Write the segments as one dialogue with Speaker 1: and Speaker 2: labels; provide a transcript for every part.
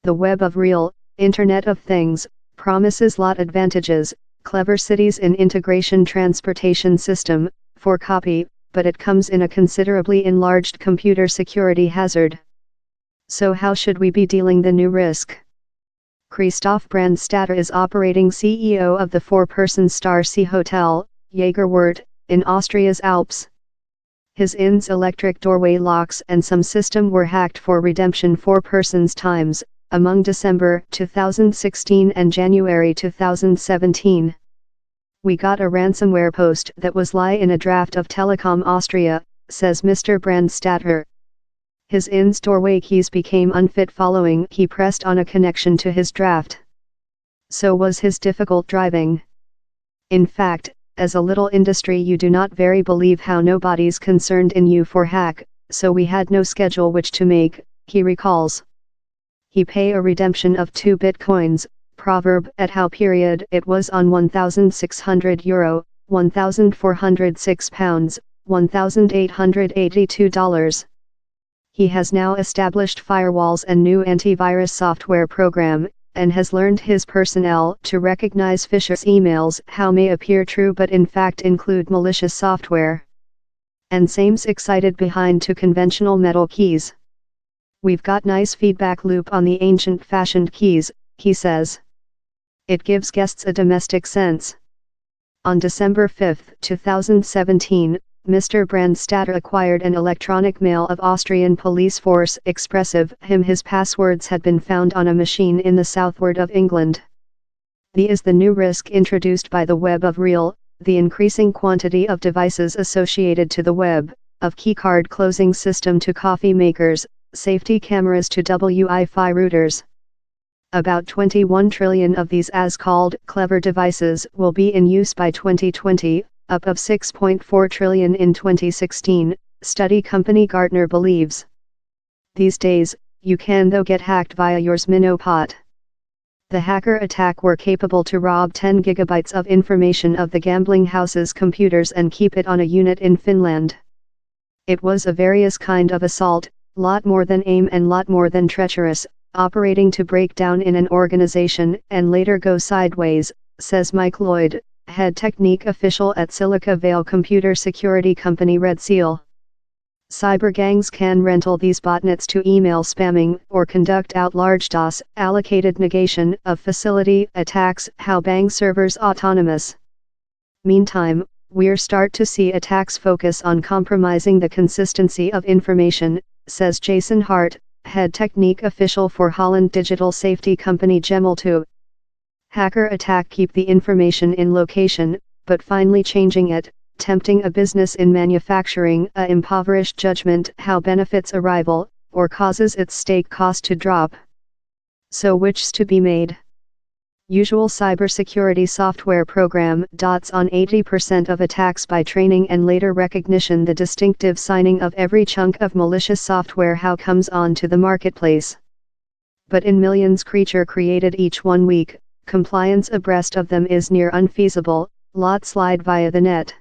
Speaker 1: The web of real, Internet of Things, promises lot advantages, clever cities in integration transportation system, for copy, but it comes in a considerably enlarged computer security hazard. So how should we be dealing the new risk? Christoph Brandstatter is operating CEO of the four-person Star Sea Hotel, Jägerwort, in Austria's Alps. His inn's electric doorway locks and some system were hacked for redemption 4 persons times, among December 2016 and January 2017. We got a ransomware post that was lie in a draft of Telekom Austria, says Mr. Brandstatter. His inn's doorway keys became unfit following he pressed on a connection to his draft. So was his difficult driving. In fact, as a little industry you do not very believe how nobody's concerned in you for hack, so we had no schedule which to make, he recalls. He pay a redemption of 2 bitcoins, proverb at how period it was on €1,600, £1,406, $1,882. He has now established firewalls and new antivirus software program, and has learned his personnel to recognize phishers' emails how may appear true but in fact include malicious software. And same's excited behind to conventional metal keys. We've got nice feedback loop on the ancient-fashioned keys, he says. It gives guests a domestic sense. On December 5, 2017, Mr. Brandstatter acquired an electronic mail of Austrian police force expressive him his passwords had been found on a machine in the southward of England. The is the new risk introduced by the web of real, the increasing quantity of devices associated to the web, of keycard closing system to coffee makers, safety cameras to Wi-Fi routers. About 21 trillion of these as-called clever devices will be in use by 2020, up of 6.4 trillion in 2016, study company Gartner believes. These days, you can though get hacked via yours Minopot. The hacker attack were capable to rob 10 gigabytes of information of the gambling house's computers and keep it on a unit in Finland. It was a various kind of assault, lot more than aim and lot more than treacherous, operating to break down in an organization and later go sideways, says Mike Lloyd, head technique official at Silica Vale computer security company Red Seal. Cyber gangs can rental these botnets to email spamming or conduct out large DOS allocated negation of facility attacks how bang servers autonomous. Meantime, we're start to see attacks focus on compromising the consistency of information, says Jason Hart, head technique official for Holland digital safety company Gemel2. Hacker attack keep the information in location, but finally changing it, tempting a business in manufacturing a impoverished judgment how benefits arrival, or causes its stake cost to drop. So which's to be made? Usual cybersecurity software program dots on 80% of attacks by training and later recognition the distinctive signing of every chunk of malicious software how comes on to the marketplace. But in millions creature created each 1 week, compliance abreast of them is near unfeasible, lot slide via the net.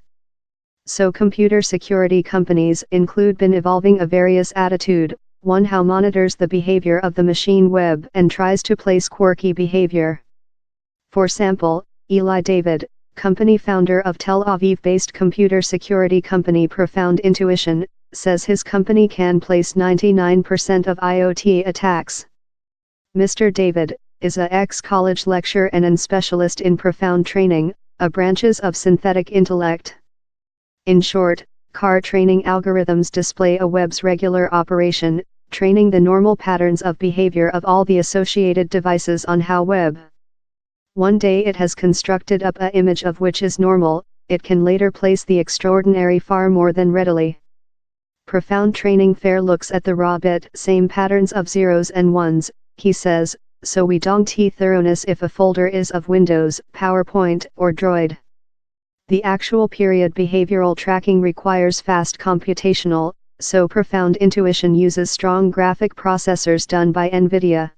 Speaker 1: So computer security companies include been evolving a various attitude, one how monitors the behavior of the machine web and tries to place quirky behavior. For example, Eli David, company founder of Tel Aviv-based computer security company Profound Intuition, says his company can place 99% of IoT attacks. Mr. David is a ex-college lecturer and an specialist in profound training, a branches of synthetic intellect. In short, car training algorithms display a web's regular operation, training the normal patterns of behavior of all the associated devices on how web. One day it has constructed up a image of which is normal, it can later place the extraordinary far more than readily. Profound training fair looks at the raw bit same patterns of zeros and ones, he says, so we don't thoroughness if a folder is of Windows, PowerPoint, or Droid. The actual period behavioral tracking requires fast computational, so Profound Intuition uses strong graphic processors done by NVIDIA.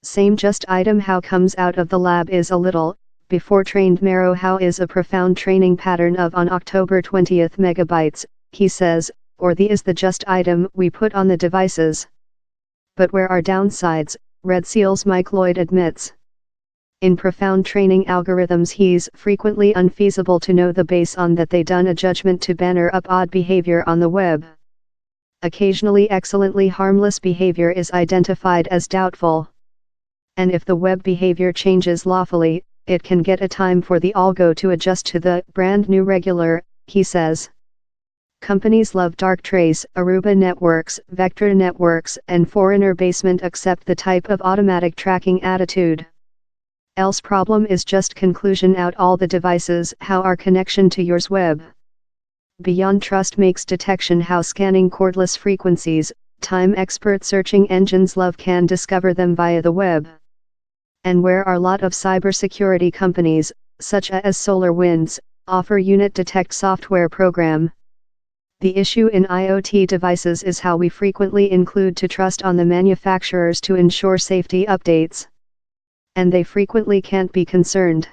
Speaker 1: Same just item how comes out of the lab is a little, before trained marrow how is a profound training pattern of on October 20 megabytes, he says, or the is the just item we put on the devices. But where are downsides, Red Seal's Mike Lloyd admits. In profound training algorithms he's frequently unfeasible to know the base on that they done a judgment to banner up odd behavior on the web. Occasionally excellently harmless behavior is identified as doubtful. And if the web behavior changes lawfully, it can get a time for the algo to adjust to the brand new regular, he says. Companies love dark trace, Aruba networks, vector networks, and foreigner basement accept the type of automatic tracking attitude. Else problem is just conclusion out all the devices how our connection to yours web. Beyond trust makes detection how scanning cordless frequencies, time expert searching engines love can discover them via the web. And where are lot of cybersecurity companies, such as SolarWinds, offer unit detect software program. The issue in IoT devices is how we frequently include to trust on the manufacturers to ensure safety updates. And they frequently can't be concerned.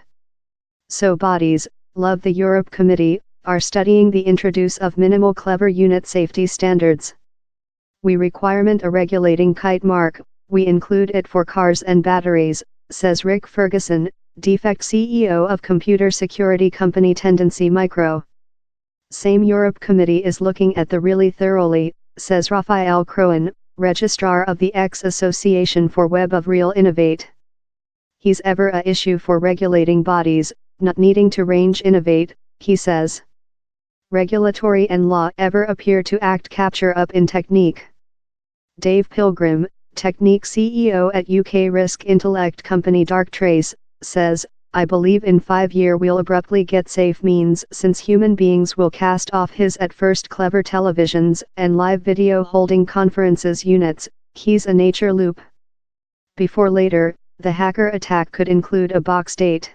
Speaker 1: So bodies, love the Europe Committee, are studying the introduce of minimal clever unit safety standards. We requirement a regulating kite mark, we include it for cars and batteries, says Rick Ferguson, defect CEO of computer security company Tendency Micro. Same Europe Committee is looking at the really thoroughly, says Raphael Crowan, registrar of the X Association for Web of Real Innovate. He's ever a issue for regulating bodies, not needing to range innovate, he says. Regulatory and law ever appear to act capture up in technique. Dave Pilgrim, Technique CEO at UK risk intellect company Darktrace, says, I believe in 5 years we'll abruptly get safe means since human beings will cast off his at first clever televisions and live video holding conferences units, he's a nature loop. Before later, the hacker attack could include a box date.